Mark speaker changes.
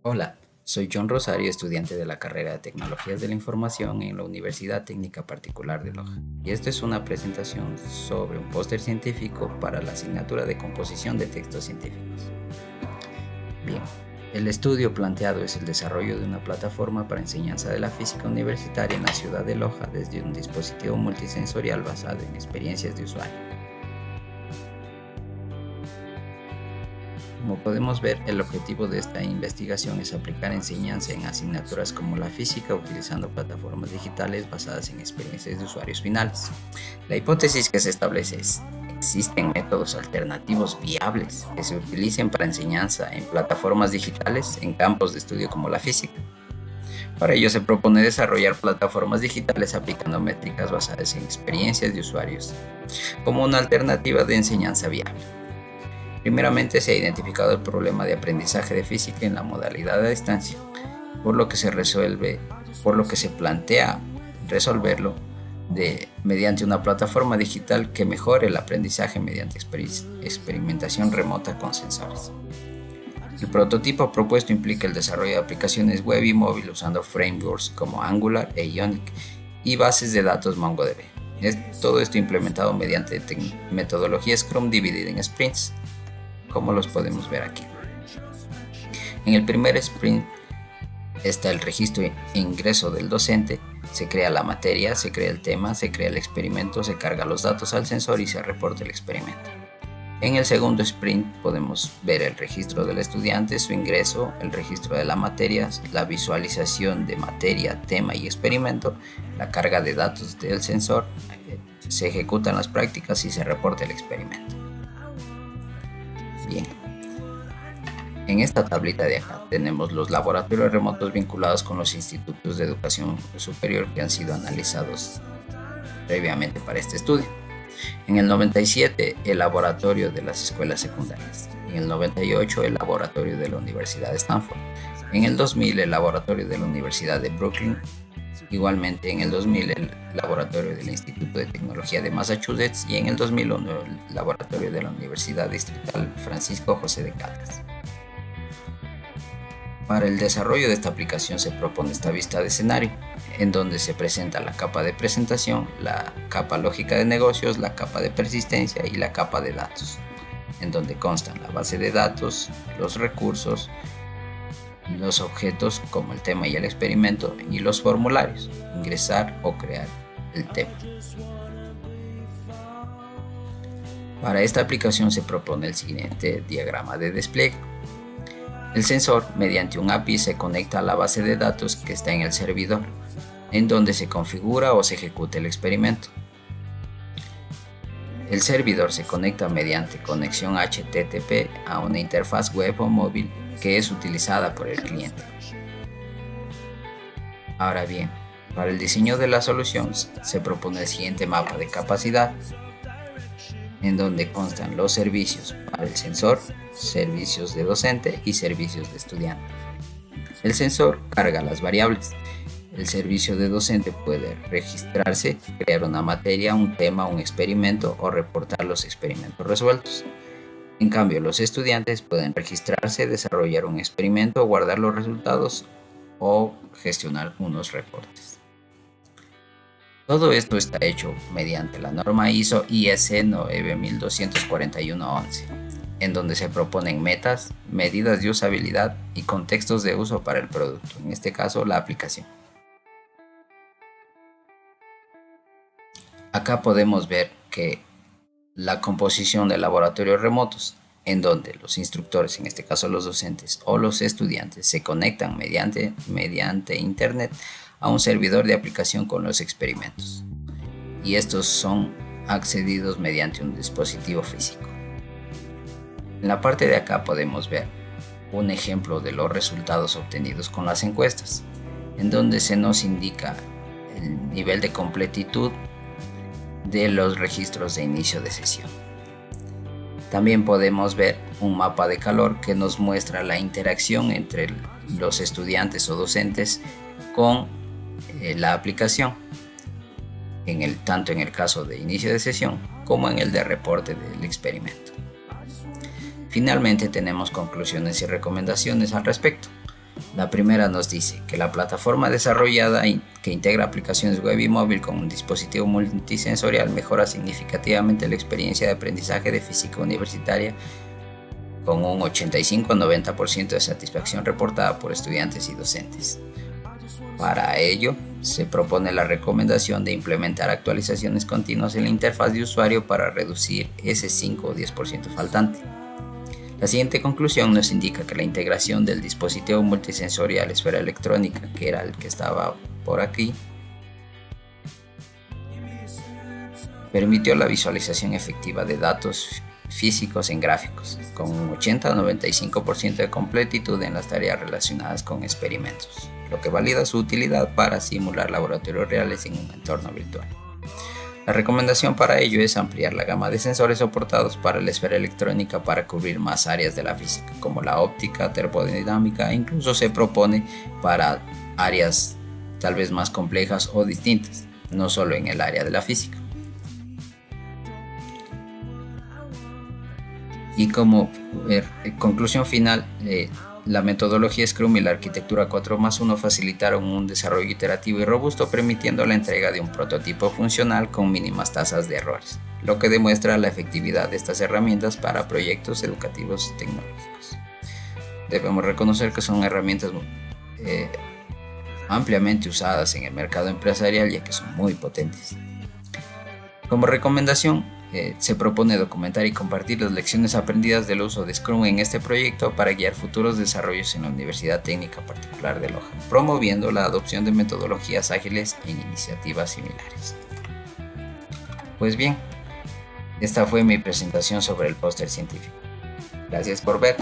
Speaker 1: Hola, soy John Rosario, estudiante de la carrera de Tecnologías de la Información en la Universidad Técnica Particular de Loja. Y esto es una presentación sobre un póster científico para la asignatura de composición de textos científicos. Bien, el estudio planteado es el desarrollo de una plataforma para enseñanza de la física universitaria en la ciudad de Loja desde un dispositivo multisensorial basado en experiencias de usuario. Como podemos ver, el objetivo de esta investigación es aplicar enseñanza en asignaturas como la física utilizando plataformas digitales basadas en experiencias de usuarios finales. La hipótesis que se establece es: ¿existen métodos alternativos viables que se utilicen para enseñanza en plataformas digitales en campos de estudio como la física? Para ello se propone desarrollar plataformas digitales aplicando métricas basadas en experiencias de usuarios como una alternativa de enseñanza viable. Primeramente se ha identificado el problema de aprendizaje de física en la modalidad a distancia, por lo que se plantea resolverlo mediante una plataforma digital que mejore el aprendizaje mediante experimentación remota con sensores. El prototipo propuesto implica el desarrollo de aplicaciones web y móvil usando frameworks como Angular e Ionic y bases de datos MongoDB. Todo esto implementado mediante metodología Scrum dividida en sprints, como los podemos ver aquí. En el primer sprint está el registro e ingreso del docente, se crea la materia, se crea el tema, se crea el experimento, se carga los datos al sensor y se reporta el experimento. En el segundo sprint podemos ver el registro del estudiante, su ingreso, el registro de la materia, la visualización de materia, tema y experimento, la carga de datos del sensor, se ejecutan las prácticas y se reporta el experimento. Bien, en esta tablita de acá tenemos los laboratorios remotos vinculados con los institutos de educación superior que han sido analizados previamente para este estudio. En el 97, el laboratorio de las escuelas secundarias. En el 98, el laboratorio de la Universidad de Stanford. En el 2000, el laboratorio de la Universidad de Brooklyn. Igualmente en el 2000 el laboratorio del Instituto de Tecnología de Massachusetts y en el 2001 el laboratorio de la Universidad Distrital Francisco José de Caldas. Para el desarrollo de esta aplicación se propone esta vista de escenario, en donde se presenta la capa de presentación, la capa lógica de negocios, la capa de persistencia y la capa de datos, en donde constan la base de datos, los recursos, los objetos como el tema y el experimento y los formularios, ingresar o crear el tema. Para esta aplicación se propone el siguiente diagrama de despliegue. El sensor, mediante un API, se conecta a la base de datos que está en el servidor, en donde se configura o se ejecuta el experimento. El servidor se conecta mediante conexión HTTP a una interfaz web o móvil que es utilizada por el cliente. Ahora bien, para el diseño de la solución se propone el siguiente mapa de capacidad, en donde constan los servicios para el sensor, servicios de docente y servicios de estudiante. El sensor carga las variables. El servicio de docente puede registrarse, crear una materia, un tema, un experimento o reportar los experimentos resueltos. En cambio, los estudiantes pueden registrarse, desarrollar un experimento, guardar los resultados o gestionar unos reportes. Todo esto está hecho mediante la norma ISO IEC 9241-11, en donde se proponen metas, medidas de usabilidad y contextos de uso para el producto, en este caso la aplicación. Acá podemos ver que la composición de laboratorios remotos, en donde los instructores, en este caso los docentes o los estudiantes, se conectan mediante internet a un servidor de aplicación con los experimentos, y estos son accedidos mediante un dispositivo físico. En la parte de acá podemos ver un ejemplo de los resultados obtenidos con las encuestas, en donde se nos indica el nivel de completitud de los registros de inicio de sesión. También podemos ver un mapa de calor que nos muestra la interacción entre los estudiantes o docentes con la aplicación, tanto en el caso de inicio de sesión como en el de reporte del experimento. Finalmente tenemos conclusiones y recomendaciones al respecto. La primera nos dice que la plataforma desarrollada que integra aplicaciones web y móvil con un dispositivo multisensorial mejora significativamente la experiencia de aprendizaje de física universitaria, con un 85-90% de satisfacción reportada por estudiantes y docentes. Para ello, se propone la recomendación de implementar actualizaciones continuas en la interfaz de usuario para reducir ese 5 o 10% faltante. La siguiente conclusión nos indica que la integración del dispositivo multisensorial esfera electrónica, que era el que estaba por aquí, permitió la visualización efectiva de datos físicos en gráficos, con un 80-95% de completitud en las tareas relacionadas con experimentos, lo que valida su utilidad para simular laboratorios reales en un entorno virtual. La recomendación para ello es ampliar la gama de sensores soportados para la esfera electrónica para cubrir más áreas de la física, como la óptica, termodinámica, e incluso se propone para áreas tal vez más complejas o distintas, no solo en el área de la física. Y como conclusión final, la metodología Scrum y la arquitectura 4+1 facilitaron un desarrollo iterativo y robusto, permitiendo la entrega de un prototipo funcional con mínimas tasas de errores, lo que demuestra la efectividad de estas herramientas para proyectos educativos tecnológicos. Debemos reconocer que son herramientas ampliamente usadas en el mercado empresarial, ya que son muy potentes. Como recomendación, se propone documentar y compartir las lecciones aprendidas del uso de Scrum en este proyecto para guiar futuros desarrollos en la Universidad Técnica Particular de Loja, promoviendo la adopción de metodologías ágiles en iniciativas similares. Pues bien, esta fue mi presentación sobre el póster científico. Gracias por ver.